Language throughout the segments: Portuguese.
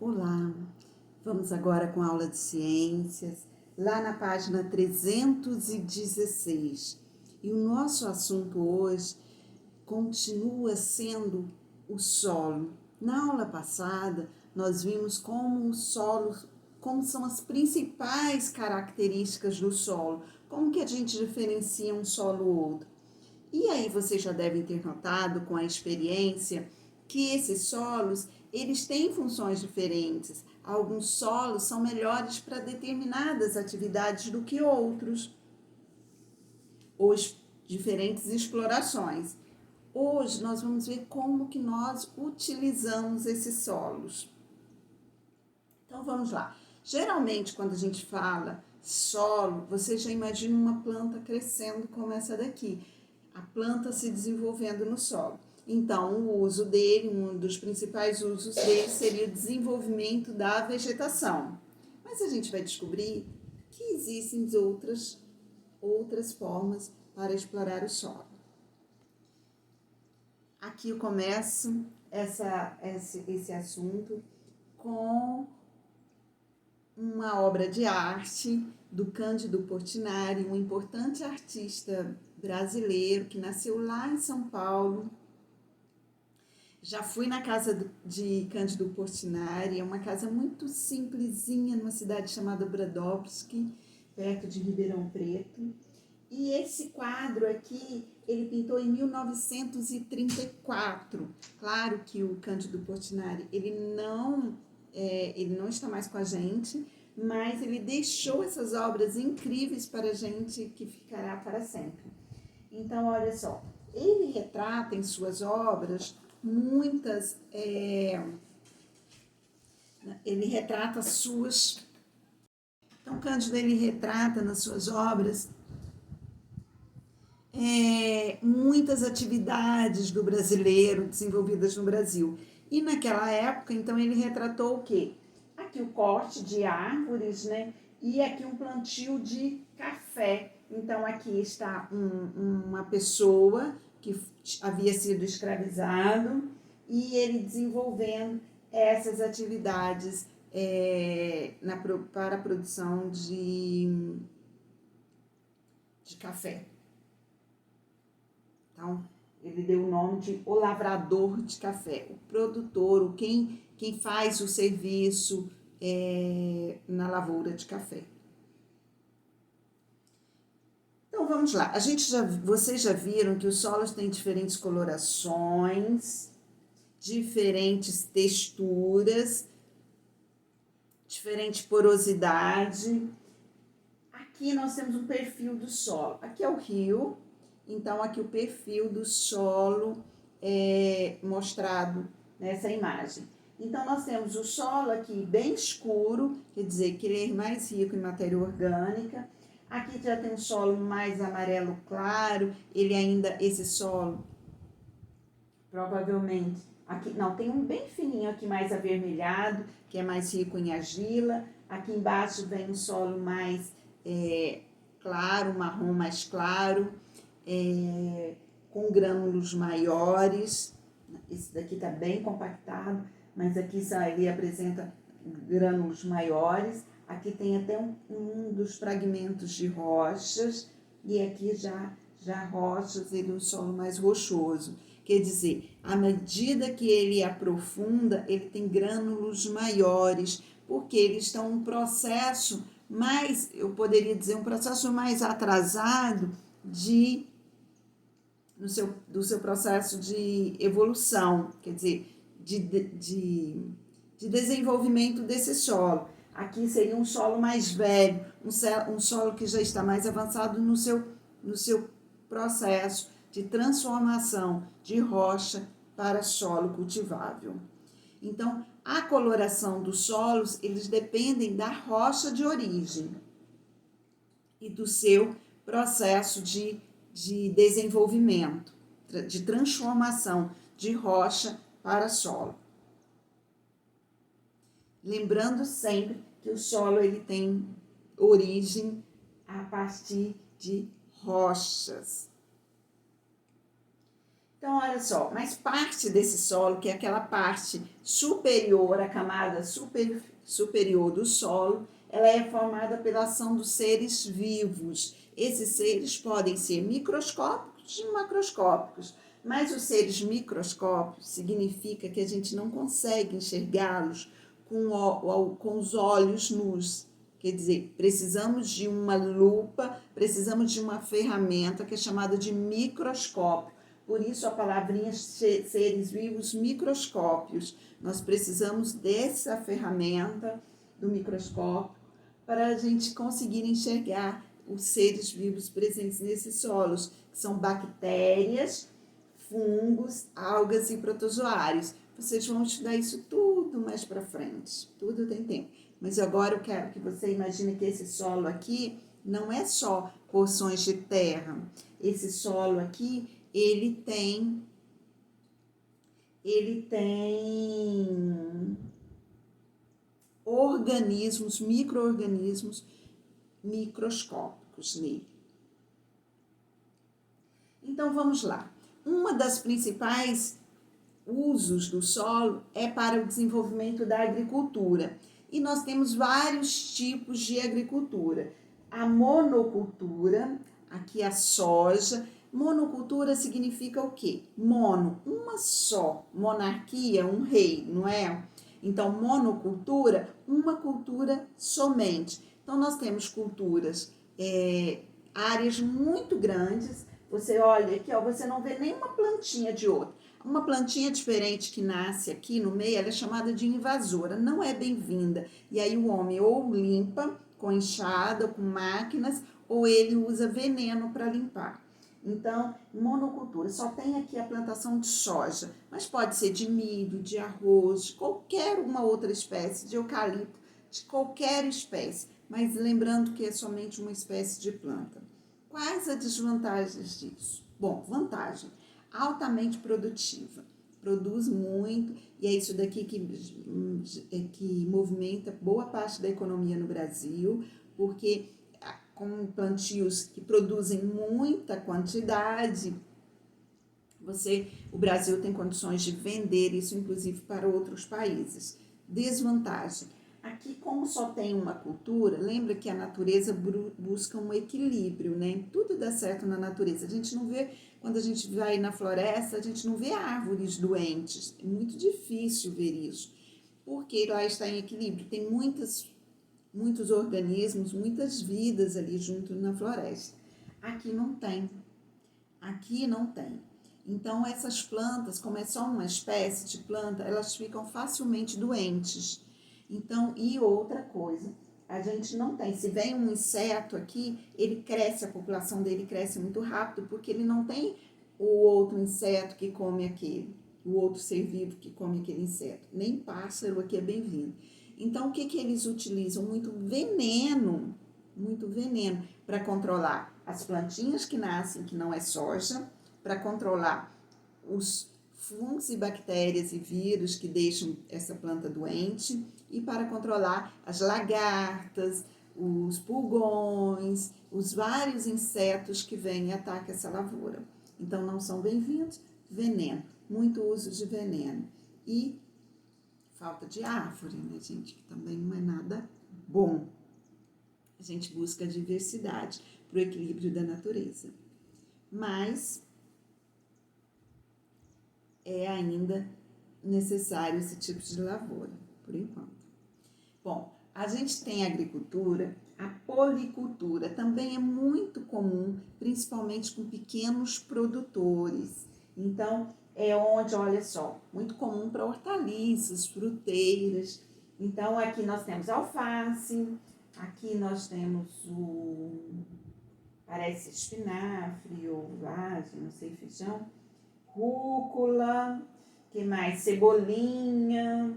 Olá, vamos agora com a aula de ciências, lá na página 316. E o nosso assunto hoje continua sendo o solo. Na aula passada, nós vimos como o solo, como são as principais características do solo, como que a gente diferencia um solo ou outro. E aí vocês já devem ter notado com a experiência que esses solos, eles têm funções diferentes. Alguns solos são melhores para determinadas atividades do que outros, ou diferentes explorações. Hoje nós vamos ver como que nós utilizamos esses solos. Então vamos lá. Geralmente quando a gente fala solo, você já imagina uma planta crescendo como essa daqui. A planta se desenvolvendo no solo. Então, o uso dele, um dos principais usos dele seria o desenvolvimento da vegetação. Mas a gente vai descobrir que existem outras formas para explorar o solo. Aqui eu começo esse assunto com uma obra de arte do Cândido Portinari, um importante artista brasileiro que nasceu lá em São Paulo. Já fui na casa de Cândido Portinari, é uma casa muito simplesinha, numa cidade chamada Brodowski, perto de Ribeirão Preto. E esse quadro aqui, ele pintou em 1934. Claro que o Cândido Portinari, ele não está mais com a gente, mas ele deixou essas obras incríveis para a gente que ficará para sempre. Então, olha só, ele retrata em suas obras muitas... ele retrata suas... Então, Cândido, ele retrata nas suas obras muitas atividades do brasileiro desenvolvidas no Brasil. E naquela época, então, ele retratou o quê? Aqui o corte de árvores, né? E aqui um plantio de café. Então, aqui está uma pessoa que havia sido escravizado e ele desenvolvendo essas atividades para a produção de café. Então, ele deu o nome de o lavrador de café, o produtor, quem faz o serviço na lavoura de café. Então, vamos lá. Vocês já viram que os solos têm diferentes colorações, diferentes texturas, diferente porosidade. Aqui nós temos um perfil do solo. Aqui é o rio. Então, aqui o perfil do solo é mostrado nessa imagem. Então, nós temos o solo aqui bem escuro, quer dizer que ele é mais rico em matéria orgânica. Aqui já tem um solo mais amarelo claro, esse solo, provavelmente, aqui, não, tem um bem fininho aqui mais avermelhado, que é mais rico em argila. Aqui embaixo vem um solo mais claro, marrom mais claro. Com grânulos maiores. Esse daqui está bem compactado, mas aqui ele apresenta grânulos maiores. Aqui tem até um dos fragmentos de rochas, e aqui já rochas, ele é um solo mais rochoso. Quer dizer, à medida que ele aprofunda, ele tem grânulos maiores, porque eles estão em um processo mais, eu poderia dizer, um processo mais atrasado do seu processo de evolução, quer dizer, de desenvolvimento desse solo. Aqui seria um solo mais velho, um solo que já está mais avançado no seu processo de transformação de rocha para solo cultivável. Então, a coloração dos solos, eles dependem da rocha de origem e do seu processo de desenvolvimento, de transformação de rocha para solo. Lembrando sempre que o solo ele tem origem a partir de rochas. Então, olha só, mas parte desse solo, que é aquela parte superior, a camada superior do solo, ela é formada pela ação dos seres vivos. Esses seres podem ser microscópicos e macroscópicos, mas os seres microscópicos significa que a gente não consegue enxergá-los com os olhos nus. Quer dizer, precisamos de uma lupa, precisamos de uma ferramenta que é chamada de microscópio. Por isso a palavrinha seres vivos microscópios. Nós precisamos dessa ferramenta do microscópio para a gente conseguir enxergar os seres vivos presentes nesses solos, que são bactérias, fungos, algas e protozoários. Vocês vão estudar isso tudo mais para frente, tudo tem tempo. Mas agora eu quero que você imagine que esse solo aqui não é só porções de terra. Esse solo aqui, ele tem organismos, micro-organismos microscópicos nele. Então vamos lá. Uma das principais usos do solo é para o desenvolvimento da agricultura. E nós temos vários tipos de agricultura. A monocultura, aqui a soja. Monocultura significa o quê? Mono, uma só. Monarquia, um rei, não é? Então, monocultura, uma cultura somente. Então, nós temos culturas, áreas muito grandes. Você olha aqui, ó, você não vê nenhuma plantinha de outra. Uma plantinha diferente que nasce aqui no meio, ela é chamada de invasora, não é bem-vinda. E aí o homem ou limpa com enxada, com máquinas, ou ele usa veneno para limpar. Então, monocultura, só tem aqui a plantação de soja, mas pode ser de milho, de arroz, de qualquer uma outra espécie, de eucalipto, de qualquer espécie. Mas lembrando que é somente uma espécie de planta. Quais as desvantagens disso? Bom, vantagem, altamente produtiva, produz muito e é isso daqui que movimenta boa parte da economia no Brasil, porque com plantios que produzem muita quantidade, o Brasil tem condições de vender isso, inclusive, para outros países. Desvantagem. Aqui, como só tem uma cultura, lembra que a natureza busca um equilíbrio, né? Tudo dá certo na natureza. A gente não vê, quando a gente vai na floresta, a gente não vê árvores doentes. É muito difícil ver isso, porque lá está em equilíbrio. Tem muitos organismos, muitas vidas ali junto na floresta. Aqui não tem. Aqui não tem. Então, essas plantas, como é só uma espécie de planta, elas ficam facilmente doentes. Então, e outra coisa, a gente não tem. Se vem um inseto aqui, ele cresce, a população dele cresce muito rápido, porque ele não tem o outro inseto que come aquele, o outro ser vivo que come aquele inseto. Nem pássaro aqui é bem-vindo. Então, o que eles utilizam? Muito veneno para controlar as plantinhas que nascem, que não é soja, para controlar os fungos e bactérias e vírus que deixam essa planta doente e para controlar as lagartas, os pulgões, os vários insetos que vêm e atacam essa lavoura. Então, não são bem-vindos. Veneno, muito uso de veneno. E falta de árvore, né, gente? Que também não é nada bom. A gente busca a diversidade para o equilíbrio da natureza. Mas é ainda necessário esse tipo de lavoura, por enquanto. Bom, a gente tem a agricultura, a policultura também é muito comum, principalmente com pequenos produtores. Então, é onde, olha só, muito comum para hortaliças, fruteiras. Então, aqui nós temos alface, aqui nós temos parece espinafre ou vagem, não sei, feijão, rúcula, que mais? Cebolinha,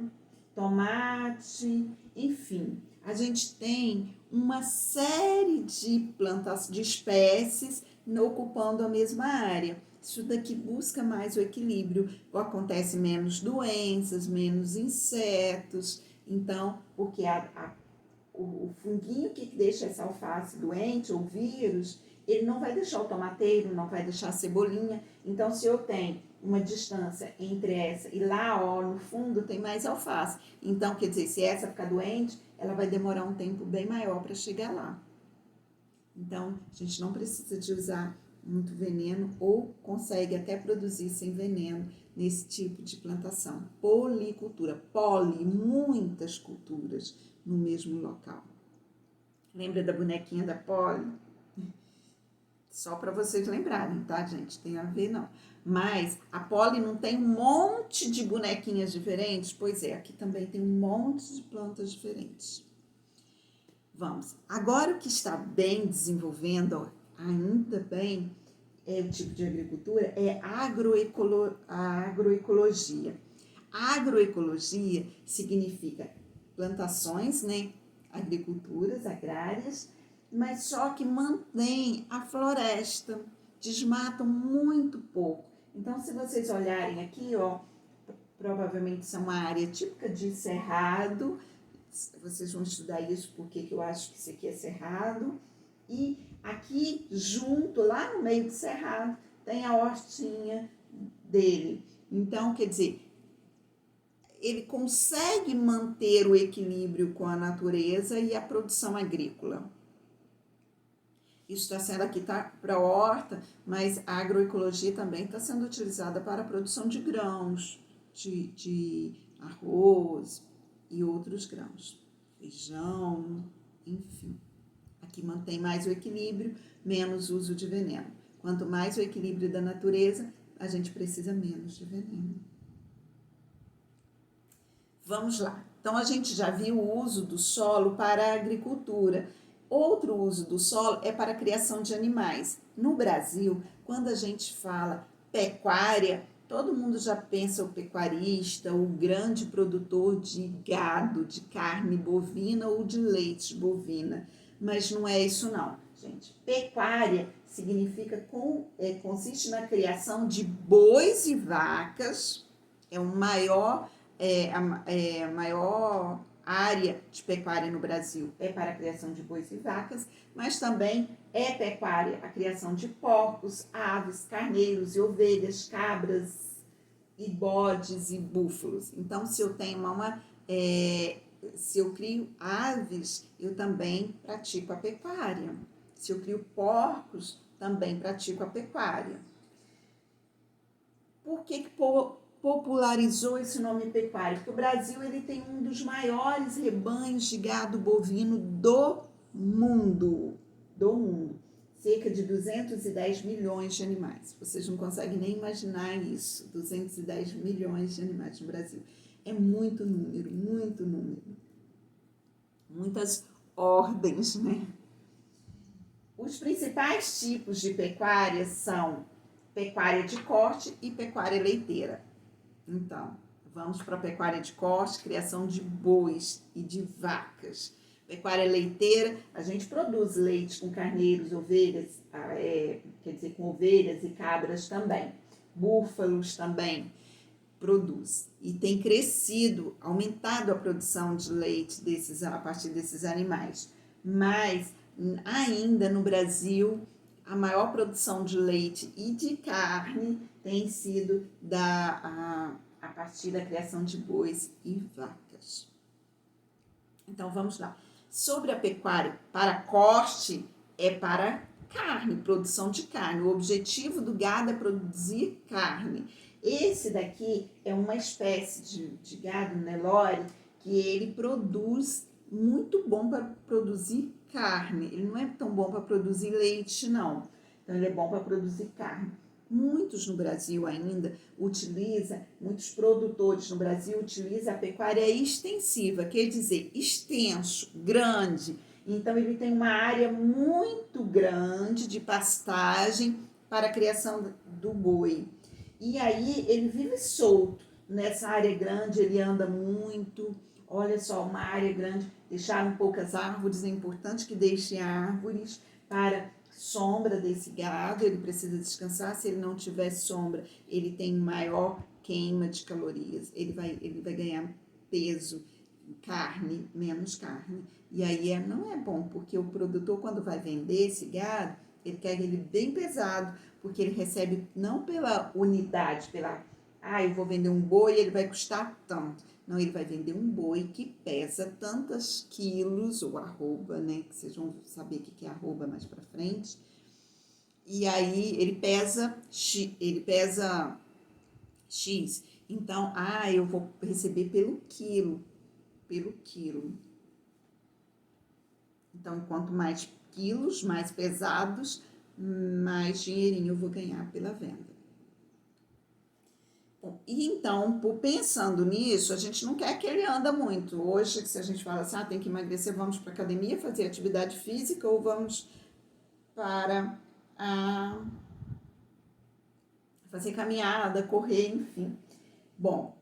tomate, enfim. A gente tem uma série de plantas, de espécies ocupando a mesma área. Isso daqui busca mais o equilíbrio, acontece menos doenças, menos insetos. Então, porque o funguinho que deixa essa alface doente, ou vírus, ele não vai deixar o tomateiro, não vai deixar a cebolinha. Então, se eu tenho uma distância entre essa e lá, ó, no fundo tem mais alface. Então, quer dizer, se essa ficar doente, ela vai demorar um tempo bem maior para chegar lá. Então, a gente não precisa de usar muito veneno ou consegue até produzir sem veneno nesse tipo de plantação. Policultura, muitas culturas no mesmo local. Lembra da bonequinha da Polly? Só para vocês lembrarem, tá, gente? Tem a ver, não. Mas a Polly não tem um monte de bonequinhas diferentes? Pois é, aqui também tem um monte de plantas diferentes. Vamos. Agora o que está bem desenvolvendo, ainda bem, é o tipo de agricultura, é a agroecologia. A agroecologia significa plantações, né? Agriculturas agrárias, mas só que mantém a floresta, desmatam muito pouco. Então, se vocês olharem aqui, ó, provavelmente isso é uma área típica de cerrado. Vocês vão estudar isso porque eu acho que isso aqui é cerrado. E aqui junto, lá no meio do cerrado, tem a hortinha dele. Então, quer dizer, ele consegue manter o equilíbrio com a natureza e a produção agrícola. Isso está sendo aqui para a horta, mas a agroecologia também está sendo utilizada para a produção de grãos, de arroz e outros grãos, feijão, enfim. Aqui mantém mais o equilíbrio, menos uso de veneno. Quanto mais o equilíbrio da natureza, a gente precisa menos de veneno. Vamos lá. Então, a gente já viu o uso do solo para a agricultura. Outro uso do solo é para a criação de animais. No Brasil, quando a gente fala pecuária, todo mundo já pensa o pecuarista, o grande produtor de gado, de carne bovina ou de leite bovina. Mas não é isso não, gente. Pecuária significa, consiste na criação de bois e vacas, é a maior área de pecuária no Brasil é para a criação de bois e vacas, mas também é pecuária a criação de porcos, aves, carneiros e ovelhas, cabras e bodes e búfalos. Então, se eu tenho se eu crio aves, eu também pratico a pecuária. Se eu crio porcos, também pratico a pecuária. Por que popularizou esse nome pecuária? Porque o Brasil ele tem um dos maiores rebanhos de gado bovino do mundo. Cerca de 210 milhões de animais. Vocês não conseguem nem imaginar isso. 210 milhões de animais no Brasil. É muito número, muito número. Muitas ordens, né? Os principais tipos de pecuária são pecuária de corte e pecuária leiteira. Então, vamos para a pecuária de corte, criação de bois e de vacas. Pecuária leiteira, a gente produz leite com carneiros, ovelhas, com ovelhas e cabras também. Búfalos também produz. E tem crescido, aumentado a produção de leite a partir desses animais. Mas, ainda no Brasil, a maior produção de leite e de carne tem sido a partir da criação de bois e vacas. Então, vamos lá. Sobre a pecuária, para corte é para carne, produção de carne. O objetivo do gado é produzir carne. Esse daqui é uma espécie de gado Nelore que ele produz muito bom para produzir carne. Ele não é tão bom para produzir leite, não. Então, ele é bom para produzir carne. Muitos no Brasil ainda muitos produtores no Brasil utilizam a pecuária extensiva, quer dizer, extenso, grande. Então, ele tem uma área muito grande de pastagem para a criação do boi. E aí, ele vive solto. Nessa área grande, ele anda muito. Olha só, uma área grande, deixaram poucas árvores, é importante que deixem árvores para sombra desse gado, ele precisa descansar. Se ele não tiver sombra, ele tem maior queima de calorias, ele vai ganhar peso, menos carne, e aí não é bom, porque o produtor, quando vai vender esse gado, Ele quer ele bem pesado, porque ele recebe não pela unidade, eu vou vender um boi e ele vai custar tanto. Não, ele vai vender um boi que pesa tantos quilos, ou arroba, né? Que vocês vão saber o que é arroba mais pra frente. E aí ele pesa X. Então, eu vou receber pelo quilo. Então, quanto mais quilos, mais pesados, mais dinheirinho eu vou ganhar pela venda. Bom, e então, pensando nisso, a gente não quer que ele anda muito. Hoje, se a gente fala assim, tem que emagrecer, vamos para academia fazer atividade física ou vamos para fazer caminhada, correr, enfim. Bom,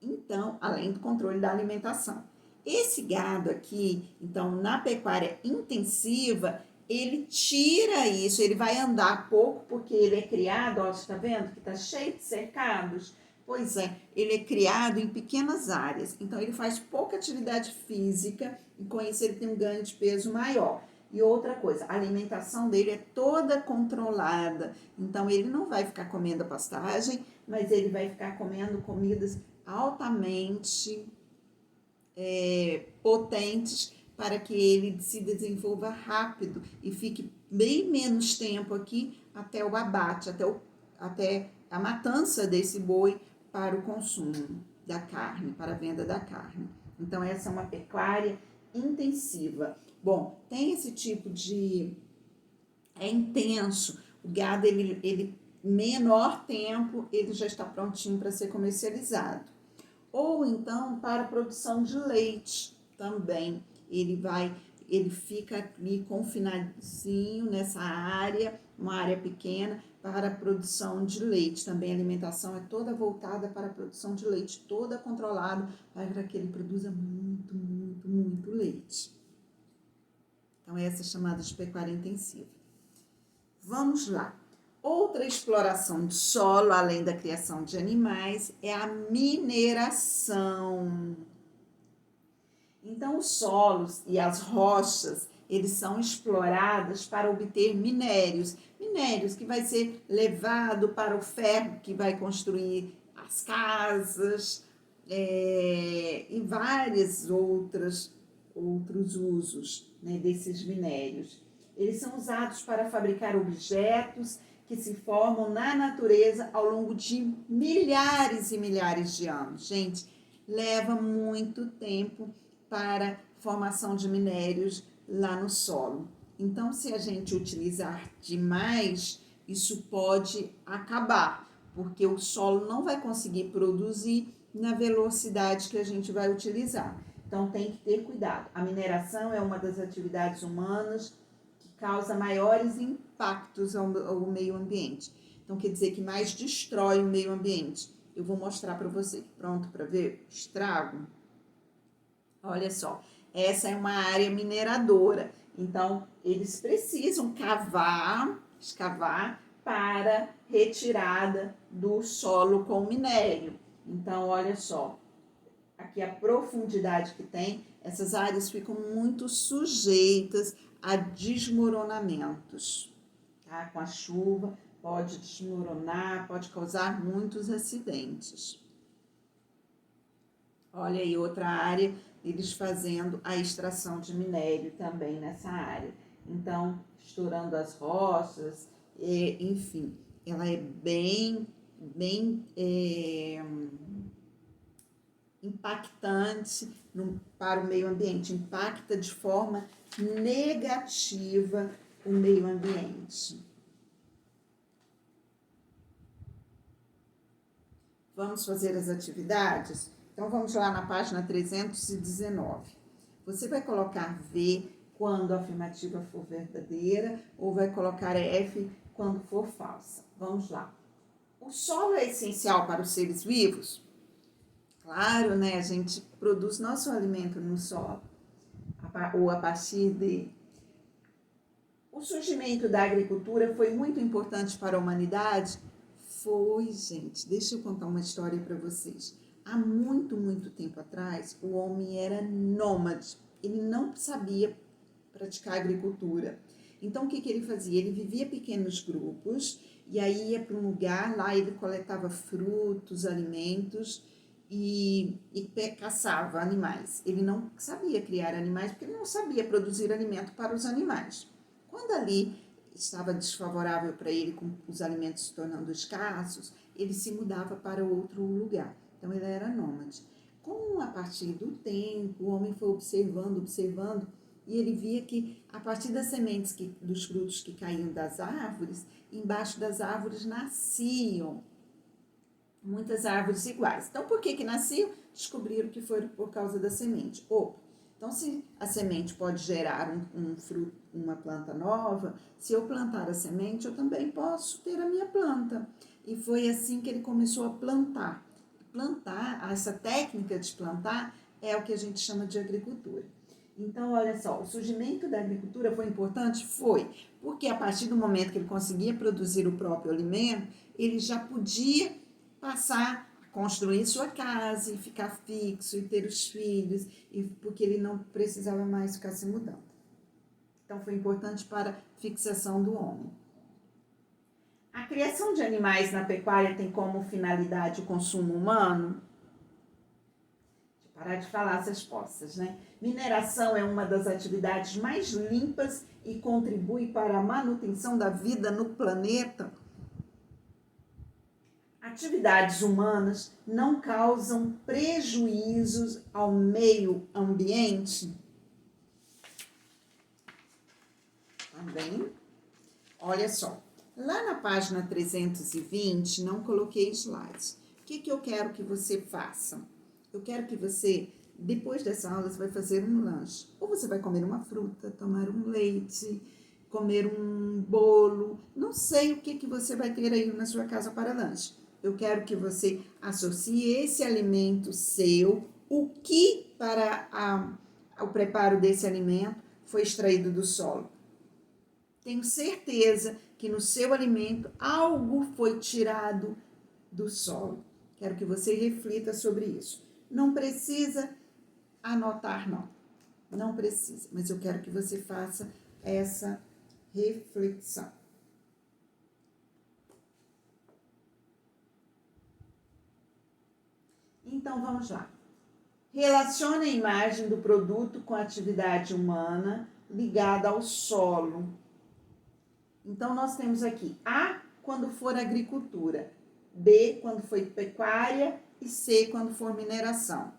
então, além do controle da alimentação. Esse gado aqui, então, na pecuária intensiva, ele tira isso, ele vai andar pouco, porque ele é criado, ó, você tá vendo que tá cheio de cercados? Pois é, ele é criado em pequenas áreas, então ele faz pouca atividade física e com isso ele tem um ganho de peso maior. E outra coisa, a alimentação dele é toda controlada, então ele não vai ficar comendo a pastagem, mas ele vai ficar comendo comidas altamente potentes para que ele se desenvolva rápido e fique bem menos tempo aqui até o abate, até a matança desse boi para o consumo da carne, para a venda da carne. Então, essa é uma pecuária intensiva. Bom, tem esse tipo de... é intenso. O gado, ele menor tempo, ele já está prontinho para ser comercializado. Ou então para a produção de leite também. Ele fica ali confinadinho nessa área, uma área pequena, para a produção de leite. Também a alimentação é toda voltada para a produção de leite, toda controlada para que ele produza muito, muito, muito leite. Então, essa é chamada de pecuária intensiva. Vamos lá. Outra exploração de solo, além da criação de animais, é a mineração. Então, os solos e as rochas, eles são explorados para obter minérios. Minérios que vai ser levado para o ferro, que vai construir as casas, e vários outros usos, né, desses minérios. Eles são usados para fabricar objetos que se formam na natureza ao longo de milhares e milhares de anos. Gente, leva muito tempo para formação de minérios lá no solo. Então, se a gente utilizar demais, isso pode acabar, porque o solo não vai conseguir produzir na velocidade que a gente vai utilizar. Então, tem que ter cuidado. A mineração é uma das atividades humanas que causa maiores impactos ao meio ambiente. Então, quer dizer que mais destrói o meio ambiente. Eu vou mostrar para você. Pronto para ver? Estrago. Olha só, essa é uma área mineradora. Então, eles precisam escavar para retirada do solo com minério. Então, olha só, aqui a profundidade que tem, essas áreas ficam muito sujeitas a desmoronamentos, tá? Com a chuva pode desmoronar, pode causar muitos acidentes. Olha aí outra área, eles fazendo a extração de minério também nessa área. Então, estourando as rochas, enfim, ela é bem impactante para o meio ambiente, impacta de forma negativa o meio ambiente. Vamos fazer as atividades? Então, vamos lá na página 319. Você vai colocar V quando a afirmativa for verdadeira ou vai colocar F quando for falsa. Vamos lá. O solo é essencial para os seres vivos? Claro, né? A gente produz nosso alimento no solo, ou a partir de... O surgimento da agricultura foi muito importante para a humanidade? Foi, gente. Deixa eu contar uma história para vocês. Há muito, muito tempo atrás, o homem era nômade. Ele não sabia praticar agricultura. Então, o que ele fazia? Ele vivia pequenos grupos e aí ia para um lugar, lá ele coletava frutos, alimentos e caçava animais. Ele não sabia criar animais porque ele não sabia produzir alimento para os animais. Quando ali estava desfavorável para ele, com os alimentos se tornando escassos, ele se mudava para outro lugar. Então, ele era nômade. Com a partir do tempo, o homem foi observando, e ele via que a partir das sementes dos frutos que caíam das árvores, embaixo das árvores nasciam muitas árvores iguais. Então, por que nasciam? Descobriram que foi por causa da semente. Então, se a semente pode gerar um fruto, uma planta nova, se eu plantar a semente, eu também posso ter a minha planta. E foi assim que ele começou a plantar. Plantar, essa técnica de plantar, é o que a gente chama de agricultura. Então, olha só, o surgimento da agricultura foi importante? Foi, porque a partir do momento que ele conseguia produzir o próprio alimento, ele já podia passar a construir sua casa e ficar fixo e ter os filhos, porque ele não precisava mais ficar se mudando. Então, foi importante para a fixação do homem. A criação de animais na pecuária tem como finalidade o consumo humano? Parar de falar as respostas, né? Mineração é uma das atividades mais limpas e contribui para a manutenção da vida no planeta. Atividades humanas não causam prejuízos ao meio ambiente? Também. Olha só, lá na página 320, não coloquei slides. O que eu quero que você faça? Eu quero que você, depois dessa aula, você vai fazer um lanche. Ou você vai comer uma fruta, tomar um leite, comer um bolo. Não sei o que você vai ter aí na sua casa para lanche. Eu quero que você associe esse alimento seu, o que para o preparo desse alimento foi extraído do solo. Tenho certeza que no seu alimento algo foi tirado do solo. Quero que você reflita sobre isso. Não precisa anotar, não. Não precisa, mas eu quero que você faça essa reflexão. Então, vamos lá. Relacione a imagem do produto com a atividade humana ligada ao solo. Então, nós temos aqui A, quando for agricultura, B, quando for pecuária e C, quando for mineração,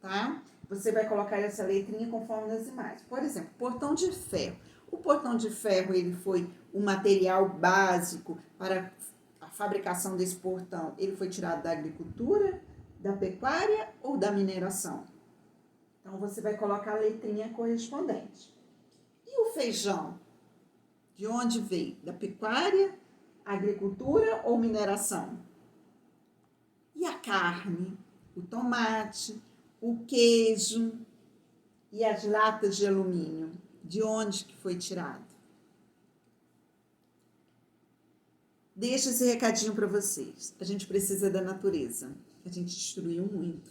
tá? Você vai colocar essa letrinha conforme nas imagens. Por exemplo, portão de ferro. O portão de ferro, ele foi o material básico para a fabricação desse portão. Ele foi tirado da agricultura, da pecuária ou da mineração? Então, você vai colocar a letrinha correspondente. E o feijão? De onde veio? Da pecuária, agricultura ou mineração? E a carne, o tomate, o queijo e as latas de alumínio? De onde que foi tirado? Deixa esse recadinho para vocês. A gente precisa da natureza. A gente destruiu muito.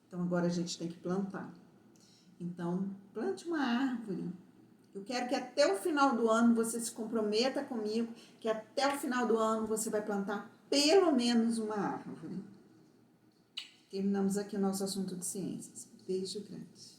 Então, agora a gente tem que plantar. Então, plante uma árvore. Eu quero que até o final do ano você se comprometa comigo, que até o final do ano você vai plantar pelo menos uma árvore. Terminamos aqui o nosso assunto de ciências. Beijo grande.